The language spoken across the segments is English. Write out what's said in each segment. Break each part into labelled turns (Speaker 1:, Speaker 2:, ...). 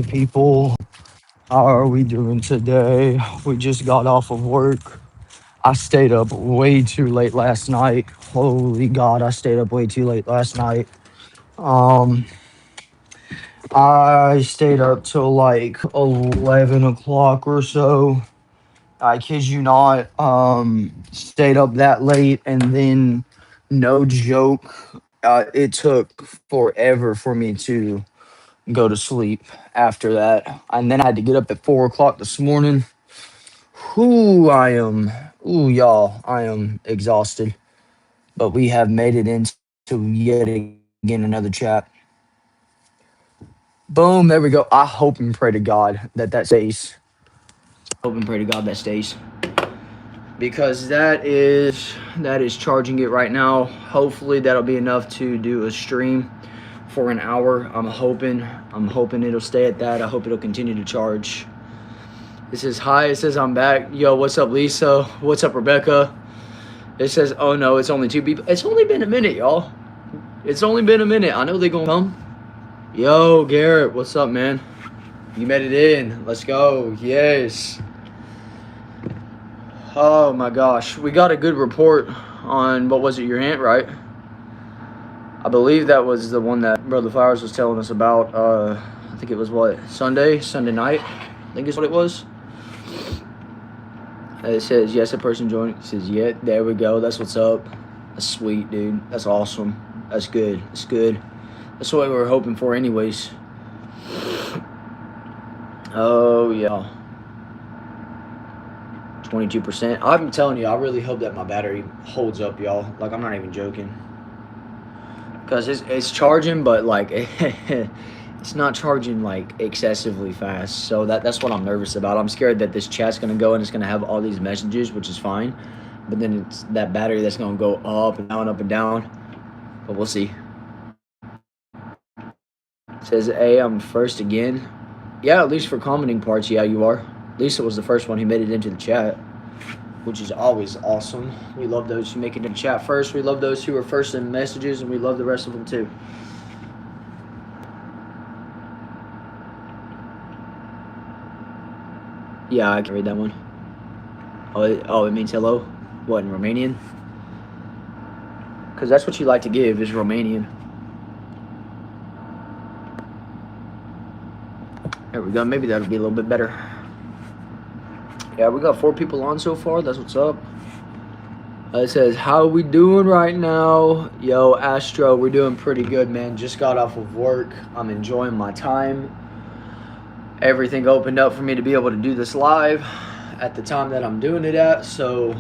Speaker 1: people. How are we doing today? We just got off of work. I stayed up way too late last night. Holy God, I stayed up way too late last night. Um, I stayed up till like 11 o'clock or so. I kid you not. Stayed up that late, and then no joke, it took forever for me to go to sleep after that. And then I had to get up at 4 o'clock this morning. Whoo, y'all, I am exhausted. But we have made it into yet again another chat. Boom, there we go. I hope and pray to God that that stays. Hope and pray to God that stays. Because that is charging it right now. Hopefully that'll be enough to do a stream for an hour. I'm hoping it'll stay at that. I hope it'll continue to charge. It says hi. It says I'm back. Yo, what's up, Lisa? What's up, Rebecca? It says, oh no, it's only two people. It's only been a minute, y'all. It's only been a minute. I know they're gonna come. Yo, Garrett, what's up, man? You made it in. Let's go. Yes. Oh my gosh, we got a good report on, what was it, your aunt, right? I believe that was the one that Brother Flowers was telling us about. I think it was what, Sunday night, I think is what it was. It says yes, a person joined. It says yeah, there we go. That's what's up. That's sweet, dude. That's awesome. That's good. That's good. That's what we were hoping for, anyways. Oh yeah. 22%. I'm telling you, I really hope that my battery holds up, y'all. Like, I'm not even joking. Because it's charging, but, like, it's not charging, like, excessively fast. So that's what I'm nervous about. I'm scared that this chat's going to go and it's going to have all these messages, which is fine. But then it's that battery that's going to go up and down, up and down. But we'll see. It says, hey, I'm first again. Yeah, at least for commenting parts, yeah, you are. Lisa was the first one who made it into the chat, which is always awesome. We love those who make it in the chat first. We love those who are first in messages, and we love the rest of them too. Yeah, I can read that one. Oh, it means hello? What, in Romanian? Because that's what you like to give, is Romanian. There we go. Maybe that'll be a little bit better. Yeah, we got 4 people on so far. That's what's up. It says, how are we doing right now? Yo, Astro, we're doing pretty good, man. Just got off of work. I'm enjoying my time. Everything opened up for me to be able to do this live at the time that I'm doing it at. So,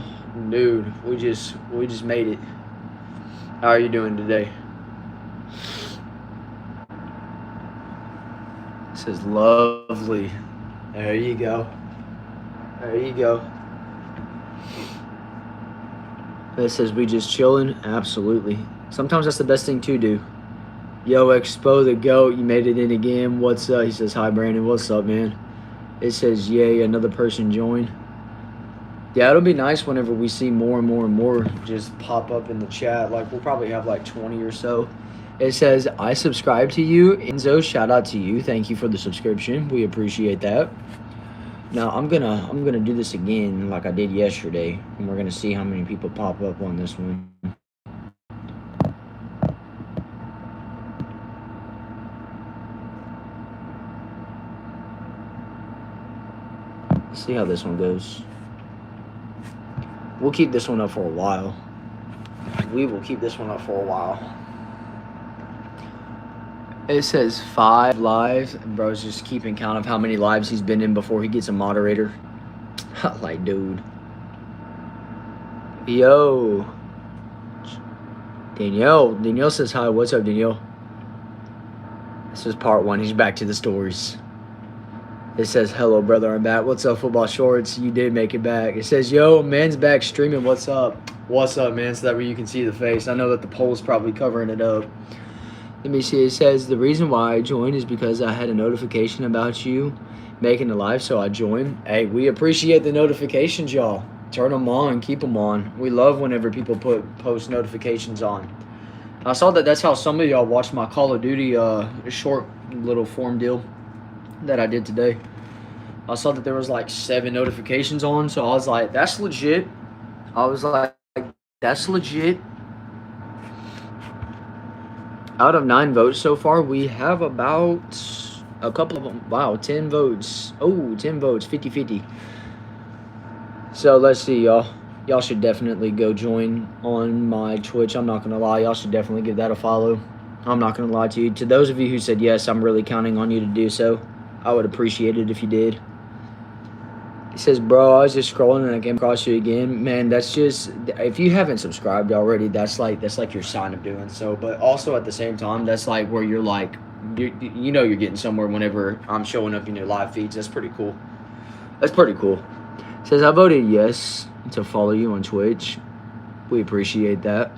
Speaker 1: dude, we just made it. How are you doing today? It says, lovely. There you go. There you go. It says, we just chilling? Absolutely. Sometimes that's the best thing to do. Yo, Expo the GOAT, you made it in again. What's up? He says, hi, Brandon. What's up, man? It says, yay, another person joined. Yeah, it'll be nice whenever we see more and more and more just pop up in the chat. Like, we'll probably have like 20 or so. It says, I subscribe to you. Enzo, shout out to you. Thank you for the subscription. We appreciate that. Now, I'm gonna do this again like I did yesterday, and we're gonna see how many people pop up on this one. See how this one goes. We'll keep this one up for a while. We will keep this one up for a while. It says 5 lives. Bro's just keeping count of how many lives he's been in before he gets a moderator. Like, dude. Yo. Danielle says hi. What's up, Danielle? This is part 1. He's back to the stories. It says, hello, brother, I'm back. What's up, Football Shorts? You did make it back. It says, yo, man's back streaming. What's up? What's up, man? So that way you can see the face. I know that the poll's probably covering it up. Let me see. It says, the reason why I joined is because I had a notification about you making a live, so I joined. Hey, we appreciate the notifications, y'all. Turn them on. Keep them on. We love whenever people post notifications on. I saw that that's how some of y'all watched my Call of Duty short little form deal. that I did today. I saw that there was like 7 notifications on, so I was like, that's legit. I was like, that's legit. Out of 9 votes so far, we have about a couple of them. Wow, 10 votes. Oh, 10 votes, 50-50. So let's see, y'all. Y'all should definitely go join on my Twitch. I'm not going to lie. Y'all should definitely give that a follow. I'm not going to lie to you. To those of you who said yes, I'm really counting on you to do so. I would appreciate it if you did. He says, bro, I was just scrolling and I came across you again. Man, that's just, if you haven't subscribed already, that's like your sign of doing so. But also at the same time, that's like where you're like, you know you're getting somewhere whenever I'm showing up in your live feeds. That's pretty cool. That's pretty cool. Says, I voted yes to follow you on Twitch. We appreciate that.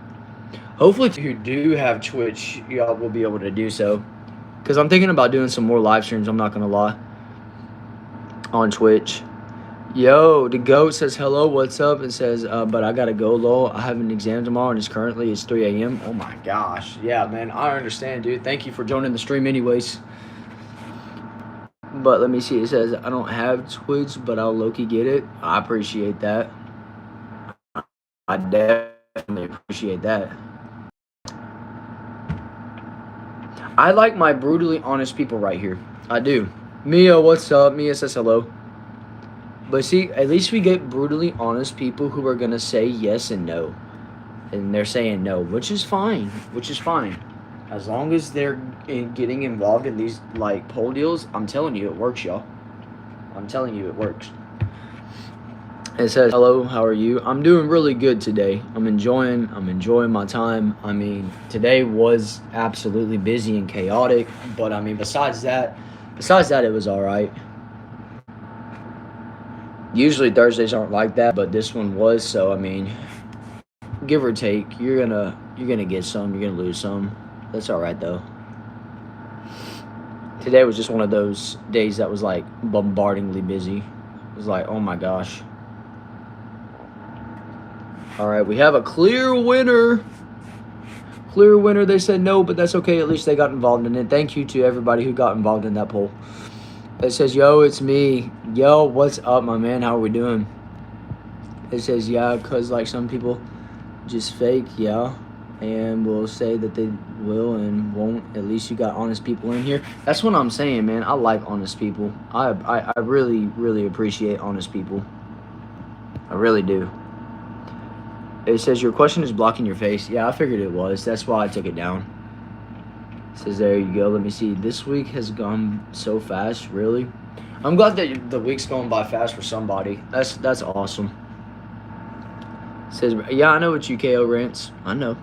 Speaker 1: Hopefully, if you do have Twitch, y'all will be able to do so. Because I'm thinking about doing some more live streams, I'm not going to lie, on Twitch. Yo, the GOAT says, hello, what's up? It says, but I got to go, lol. I have an exam tomorrow, and it's 3 a.m. Oh, my gosh. Yeah, man, I understand, dude. Thank you for joining the stream anyways. But let me see. It says, I don't have Twitch, but I'll low-key get it. I appreciate that. I definitely appreciate that. I like my brutally honest people right here. I do. Mia, what's up? Mia says hello. But see, at least we get brutally honest people who are going to say yes and no. And they're saying no, which is fine. As long as they're getting involved in these, like, poll deals, I'm telling you, it works, y'all. I'm telling you, it works. It says, hello, how are you? I'm doing really good today. I'm enjoying my time. I mean, today was absolutely busy and chaotic. But, I mean, besides that, it was all right. Usually Thursdays aren't like that, but this one was. So, I mean, give or take, you're gonna get some, you're gonna lose some. That's all right, though. Today was just one of those days that was, like, bombardingly busy. It was like, oh, my gosh. All right, we have a clear winner. Clear winner. They said no, but that's okay. At least they got involved in it. Thank you to everybody who got involved in that poll. It says, yo, it's me. Yo, what's up, my man? How are we doing? It says, yeah, because, like, some people just fake, yeah, and will say that they will and won't. At least you got honest people in here. That's what I'm saying, man. I like honest people. I really, really appreciate honest people. I really do. It says, your question is blocking your face. Yeah, I figured it was. That's why I took it down. It says, there you go. Let me see. This week has gone so fast, really. I'm glad that the week's going by fast for somebody. That's awesome. It says, yeah, I know what UKO rants. I know.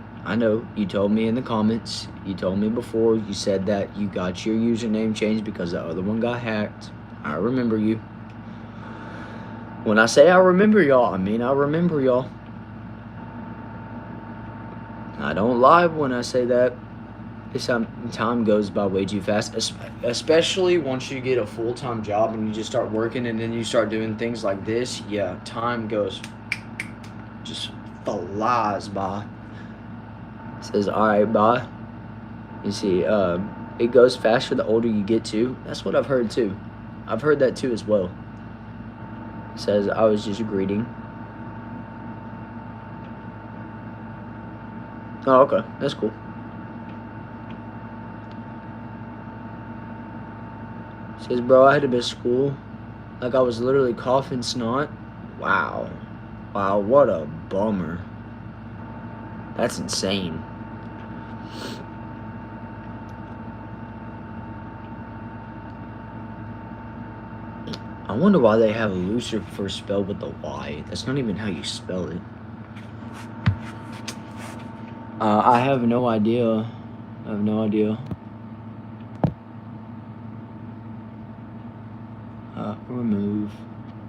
Speaker 1: You told me in the comments. You told me before. You said that you got your username changed because the other one got hacked. I remember you. When I say I remember y'all, I mean I remember y'all. I don't lie when I say that. This time goes by way too fast, especially once you get a full-time job and you just start working and then you start doing things like this. Yeah, time goes just flies by. It says, all right, bye. You see, it goes faster the older you get too. That's what I've heard too. I've heard that too as well. It says, I was just greeting. Oh, okay. That's cool. Says, bro, I had to miss school. Like, I was literally coughing snot. Wow. Wow, what a bummer. That's insane. I wonder why they have Lucifer spelled with the Y. That's not even how you spell it. I have no idea. Remove.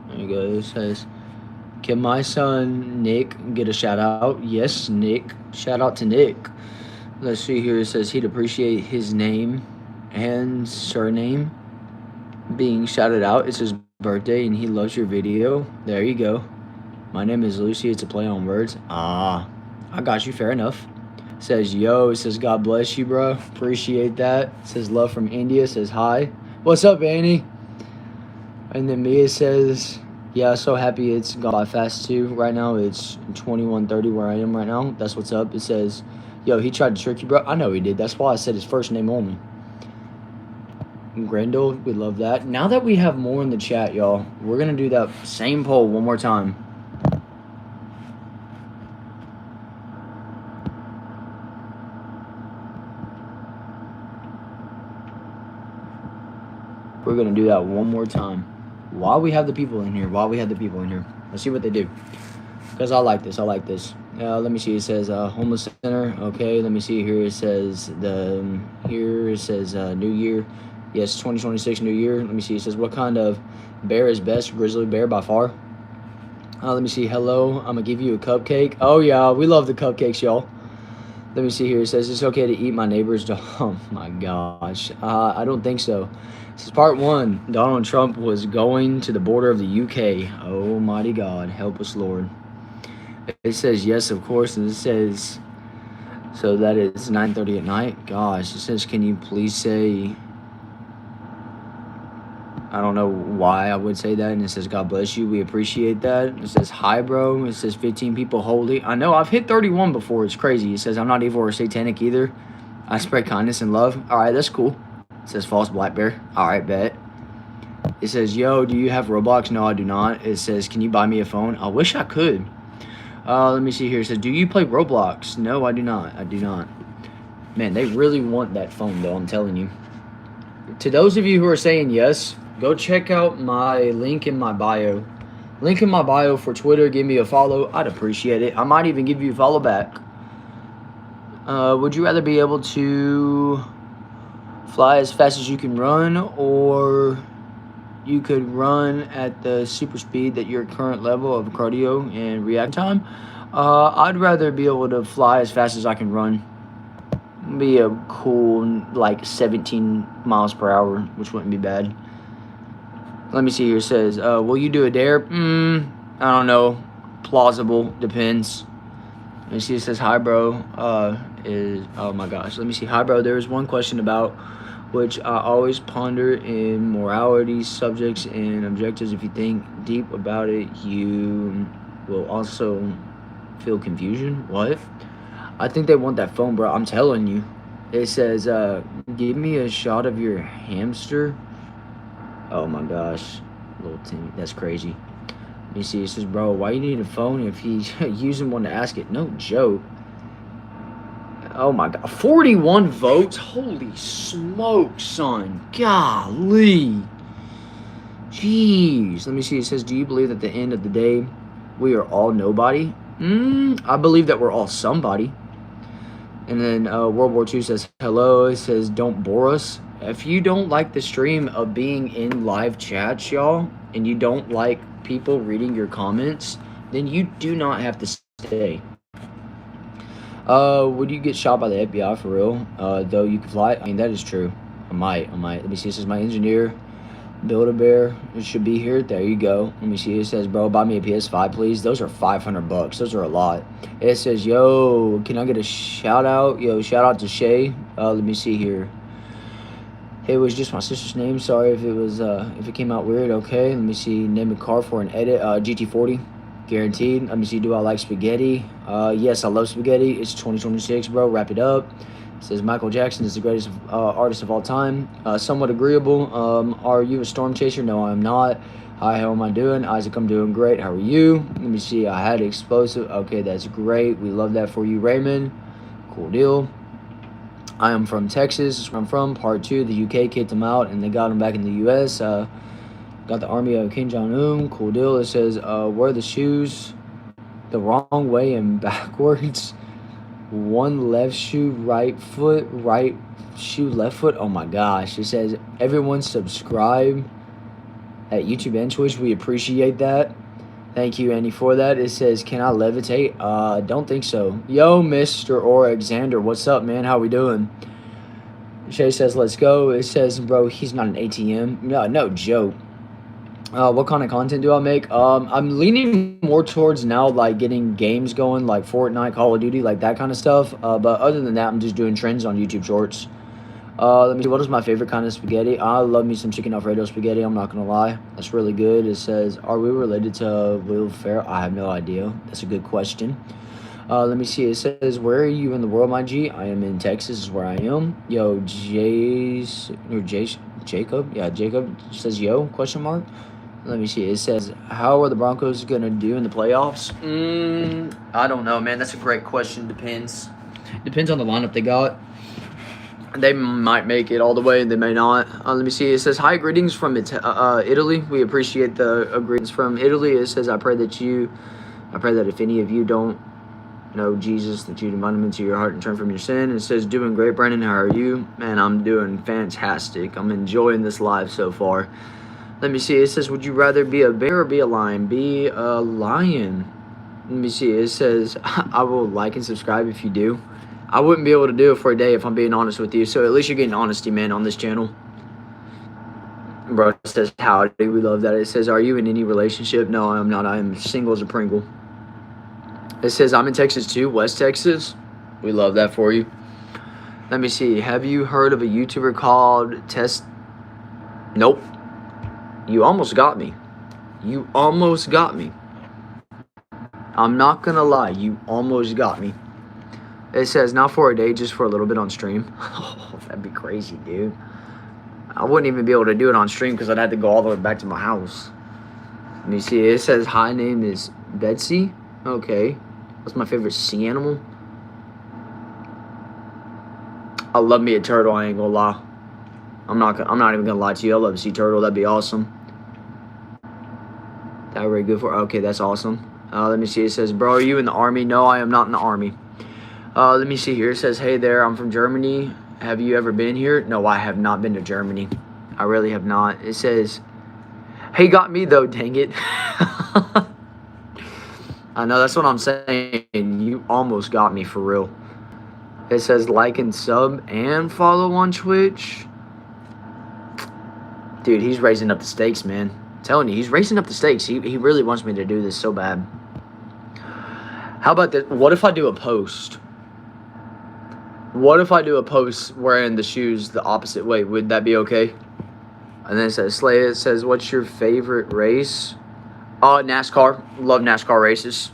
Speaker 1: There you go. It says, can my son Nick get a shout out? Yes, Nick. Shout out to Nick. Let's see here. It says he'd appreciate his name and surname being shouted out. It's his birthday and he loves your video. There you go. My name is Lucy. It's a play on words. I got you. Fair enough. Says, yo. It says, God bless you, bro. Appreciate that. It says, love from India. It says, hi. What's up, Annie? And then Mia says, yeah, so happy it's gone by fast too. Right now it's 21:30 where I am right now. That's what's up. It says, yo, he tried to trick you, bro. I know he did. That's why I said his first name only. Grendel, we love that. Now that we have more in the chat, y'all, we're going to do that same poll one more time. We're going to do that one more time. While we have the people in here, let's see what they do. Because I like this. Let me see. It says homeless center. Okay, let me see here. It says New Year. Yes, 2026 New Year. Let me see. It says what kind of bear is best? Grizzly bear by far. Let me see. Hello, I'm gonna give you a cupcake. Oh yeah, we love the cupcakes, y'all. Let me see here. It says it's okay to eat my neighbor's dog. Oh my gosh. I don't think so. This is part one. Donald Trump was going to the border of the UK. Oh mighty God, help us, Lord. It says yes, of course, and it says so that it's 9:30 at night. Gosh, it says, can you please say? I don't know why I would say that. And it says, God bless you. We appreciate that. It says, hi, bro. It says 15 people holy. I know I've hit 31 before. It's crazy. It says, I'm not evil or satanic either. I spread kindness and love. All right, that's cool. It says, false black bear. All right, bet. It says, yo, do you have Roblox? No, I do not. It says, can you buy me a phone? I wish I could. Let me see here. It says, do you play Roblox? No, I do not. I do not. Man, they really want that phone, though. I'm telling you. To those of you who are saying yes, go check out my link in my bio. Link in my bio for Twitter. Give me a follow. I'd appreciate it. I might even give you a follow back. Would you rather be able to fly as fast as you can run, or you could run at the super speed that your current level of cardio and react time? I'd rather be able to fly as fast as I can run. Be a cool like 17 miles per hour, which wouldn't be bad. Let me see here. It says, will you do a dare? I don't know. Plausible. Depends. Let me see. It says, hi, bro. Oh my gosh. Let me see. Hi, bro. There is one question about which I always ponder in morality, subjects, and objectives. If you think deep about it, you will also feel confusion. What? I think they want that phone, bro. I'm telling you. It says, give me a shot of your hamster. Oh my gosh. Little Timmy. That's crazy. Let me see. It says, bro, why you need a phone if he's using one to ask it? No joke. Oh my God. 41 votes? Holy smoke, son. Golly. Jeez. Let me see. It says, do you believe at the end of the day we are all nobody? I believe that we're all somebody. And then World War II says, hello. It says, don't bore us. If you don't like the stream of being in live chats, y'all, and you don't like people reading your comments, then you do not have to stay. Would you get shot by the FBI for real? Though you can fly? I mean, that is true. I might. Let me see. It says, my engineer, Build-A-Bear, it should be here. There you go. Let me see. It says, bro, buy me a PS5, please. Those are $500. Those are a lot. It says, yo, can I get a shout out? Yo, shout out to Shay. Let me see here. It was just my sister's name. Sorry if it was if it came out weird. Okay, let me see. Name a car for an edit. GT40, guaranteed. Let me see. Do I like spaghetti? Yes, I love spaghetti. It's 2026, bro. Wrap it up. It says Michael Jackson is the greatest artist of all time. Somewhat agreeable. Are you a storm chaser? No, I'm not. Hi, how am I doing? Isaac, I'm doing great. How are you? Let me see. I had explosive. Okay, that's great. We love that for you, Raymond. Cool deal. I am from Texas. That's where I'm from. Part 2, the UK kicked him out, and they got him back in the US. Got the army of Kim Jong-un. Cool deal. It says, wear the shoes the wrong way and backwards. One left shoe, right foot, right shoe, left foot. Oh my gosh. It says, everyone subscribe at YouTube and Twitch. We appreciate that. Thank you, Andy, for that. It says, can I levitate? Don't think so. Yo, Mr. Alexander, what's up, man? How we doing? Shay says, let's go. It says, bro, he's not an ATM. No joke. What kind of content do I make? I'm leaning more towards now, like, getting games going, like Fortnite, Call of Duty, like that kind of stuff. But other than that, I'm just doing trends on YouTube Shorts. Let me see. What is my favorite kind of spaghetti? I love me some chicken Alfredo spaghetti. I'm not gonna lie, that's really good. It says, "Are we related to Will Ferrell?" I have no idea. That's a good question. Let me see. It says, "Where are you in the world, my G?" I am in Texas. Is where I am. Yo, Jacob. Yeah, Jacob says, "Yo?" Question mark. Let me see. It says, "How are the Broncos gonna do in the playoffs?" I don't know, man. That's a great question. Depends on the lineup they got. They might make it all the way, they may not. Let me see. It says, "Hi, greetings from Italy. We appreciate the greetings from Italy." It says, I pray that if any of you don't know Jesus, that you'd invite him into your heart and turn from your sin." It says, "Doing great, Brandon. How are you?" Man, I'm doing fantastic. I'm enjoying this live so far. Let me see. It says, "Would you rather be a bear or be a lion?" Be a lion. Let me see. It says, "I will like and subscribe if you do." I wouldn't be able to do it for a day if I'm being honest with you. So at least you're getting honesty, man, on this channel. Bro, it says, "Howdy." We love that. It says, "Are you in any relationship?" No, I'm not. I am single as a Pringle. It says, "I'm in Texas too, West Texas." We love that for you. Let me see. Have you heard of a YouTuber called Test? Nope. You almost got me. You almost got me. I'm not going to lie. You almost got me. It says, "Not for a day, just for a little bit on stream." Oh, that'd be crazy, dude. I wouldn't even be able to do it on stream because I'd have to go all the way back to my house. Let me see. It says, "Hi, name is Betsy." Okay. What's my favorite sea animal? I love me a turtle. I ain't gonna lie. I'm not even gonna lie to you. I love a sea turtle. That'd be awesome. That really good for. Okay, that's awesome. Let me see. It says, "Bro, are you in the army?" No, I am not in the army. Let me see here. It says, "Hey there, I'm from Germany. Have you ever been here?" No, I have not been to Germany. I really have not. It says, "Hey, got me though, dang it." I know, that's what I'm saying. You almost got me for real. It says, "Like and sub and follow on Twitch." Dude, he's raising up the stakes, man. I'm telling you, he's raising up the stakes. He really wants me to do this so bad. How about this? What if I do a post? What if I do a post wearing the shoes the opposite way? Would that be okay? And then it says, Slay, it says, "What's your favorite race?" NASCAR. Love NASCAR races.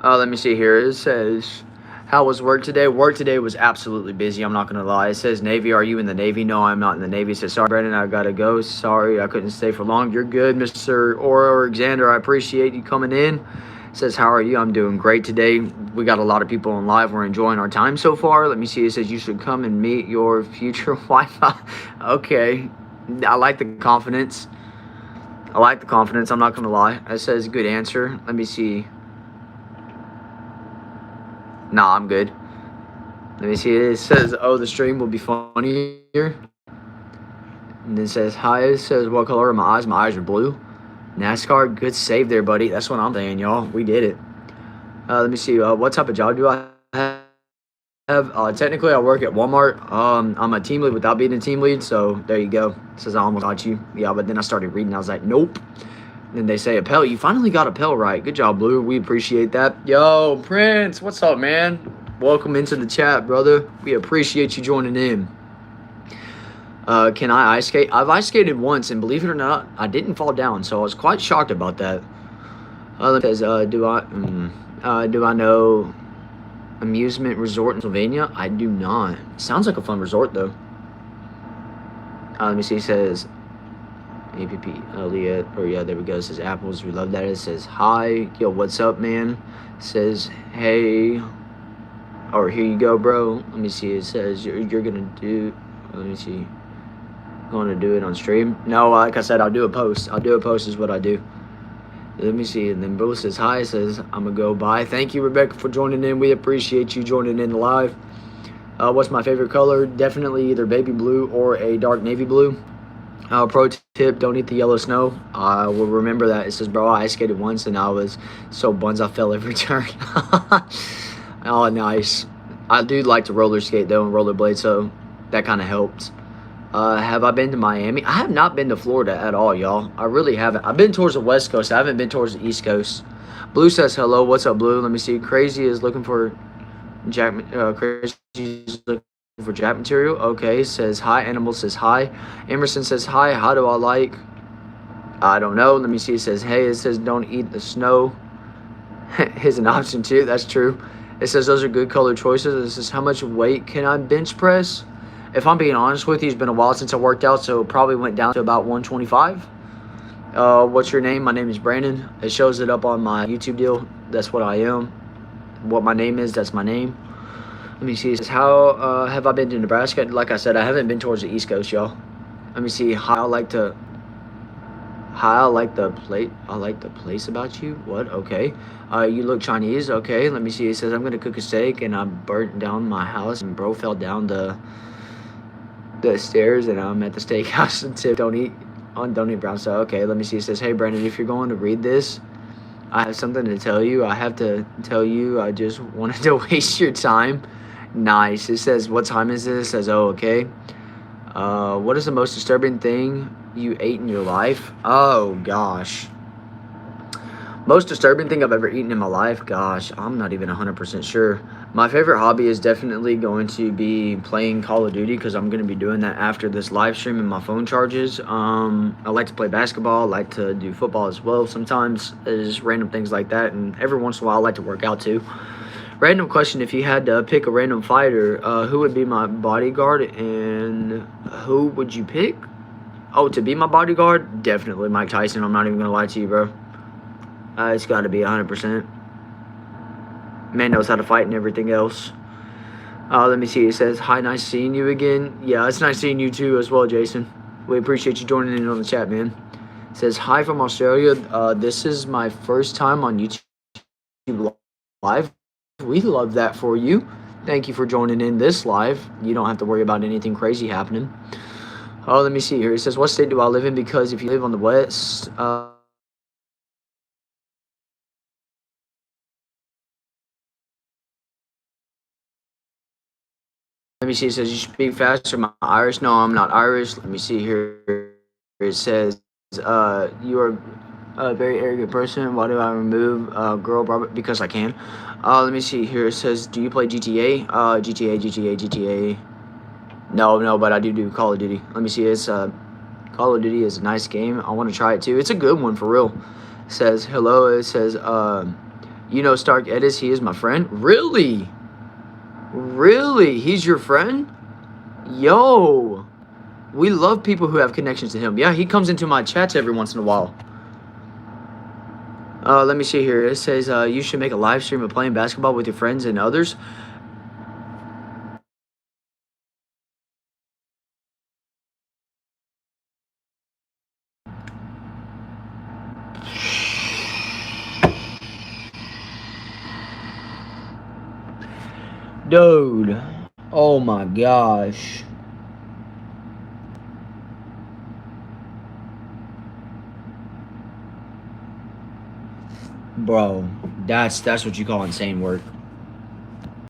Speaker 1: Let me see here. It says, "How was work today?" Work today was absolutely busy. I'm not going to lie. It says, "Navy, are you in the Navy?" No, I'm not in the Navy. It says, "Sorry, Brandon, I got to go. Sorry, I couldn't stay for long." You're good, Mr. Alexander. I appreciate you coming in. It says, "How are you?" I'm doing great today. We got a lot of people on live. We're enjoying our time so far. Let me see. It says, "You should come and meet your future wife." Okay. I like the confidence. I'm not going to lie. It says, "Good answer." Let me see. Nah, I'm good. Let me see. It says, "Oh, the stream will be funnier." And then it says, "Hi." It says, "What color are my eyes?" My eyes are blue. NASCAR, good save there, buddy. That's what I'm saying, y'all. We did it. Let me see. What type of job do I have? Technically, I work at Walmart. I'm a team lead without being a team lead, so there you go. It says, "I almost got you." Yeah, but then I started reading. I was like, nope. Then they say, "Appel, you finally got Appel right. Good job, Blue. We appreciate that." Yo, Prince, what's up, man? Welcome into the chat, brother. We appreciate you joining in. Can I ice skate? I've ice skated once, and believe it or not, I didn't fall down, so I was quite shocked about that. It says, do I know amusement resort in Pennsylvania? I do not. Sounds like a fun resort, though. Let me see. It says, APP Elliot, or yeah, there we go. It says, "Apples, we love that." It says, "Hi, yo, what's up, man?" It says, "Hey," or "Here you go, bro." Let me see. It says, you're gonna do, let me see, going to do it on stream? No, like I said, I'll do a post. Is what I do. Let me see. And then Bill says, "Hi." It says, "I'm gonna go bye." Thank you, Rebecca, for joining in. We appreciate you joining in live. What's my favorite color? Definitely either baby blue or a dark navy blue. Pro tip, don't eat the yellow snow. I will remember that. It says, "Bro, I ice skated once and I was so buns I fell every turn." Oh, nice. I do like to roller skate, though, and rollerblade, so that kind of helped. Have I been to Miami? I have not been to Florida at all, y'all. I really haven't. I've been towards the West Coast. I haven't been towards the East Coast. Blue says, "Hello. What's up, Blue?" Let me see. Crazy is looking for Jack. Crazy is looking for Jack material. Okay, says hi. Animal says hi. Emerson says hi. How do I like? I don't know. Let me see. It says hey. It says don't eat the snow. Is an option too. That's true. It says those are good color choices. It says how much weight can I bench press? If I'm being honest with you, it's been a while since I worked out, so it probably went down to about 125. What's your name? My name is Brandon. It shows it up on my YouTube deal. That's what I am. What my name is, that's my name. Let me see. It says, how have I been to Nebraska? Like I said, I haven't been towards the East Coast, y'all. Let me see how I like the plate. I like the place about you. What? Okay. You look Chinese. Okay. Let me see. It says I'm gonna cook a steak and I burnt down my house and bro fell down the stairs and I'm at the steakhouse and said don't eat brown stuff. Okay. Let me see. It says, hey Brandon, if you're going to read this, I have something to tell you. I have to tell you. I just wanted to waste your time. Nice. It says, what time is this? It says, oh, okay. What is the most disturbing thing you ate in your life? Oh, gosh. Most disturbing thing I've ever eaten in my life? Gosh, I'm not even 100% sure. My favorite hobby is definitely going to be playing Call of Duty because I'm going to be doing that after this live stream and my phone charges. I like to play basketball. I like to do football as well sometimes. Just random things like that. And every once in a while, I like to work out too. Random question, if you had to pick a random fighter, who would be my bodyguard and who would you pick? Oh, to be my bodyguard? Definitely Mike Tyson. I'm not even going to lie to you, bro. It's got to be 100%. Man knows how to fight and everything else. Let me see. It says, hi, nice seeing you again. Yeah, it's nice seeing you too as well, Jason. We appreciate you joining in on the chat, man. It says, hi from Australia. This is my first time on YouTube Live. We love that for you. Thank you for joining in this live. You don't have to worry about anything crazy happening. Oh, let me see here. It says, what state do I live in? Because if you live on the west, let me see. It says you speak faster. Am I Irish? No, I'm not Irish. Let me see here. It says you are a very arrogant person. Why do I remove girl Robert? Because I can. Let me see here. It says, do you play GTA? GTA. No, but I do Call of Duty. Let me see. It's Call of Duty is a nice game. I want to try it too. It's a good one for real. It says hello. It says you know Stark Edis. He is my friend. Really? Really? He's your friend? Yo, we love people who have connections to him. Yeah, he comes into my chats every once in a while. Let me see here. It says you should make a live stream of playing basketball with your friends and others. Dude, oh my gosh. Bro, that's what you call insane work.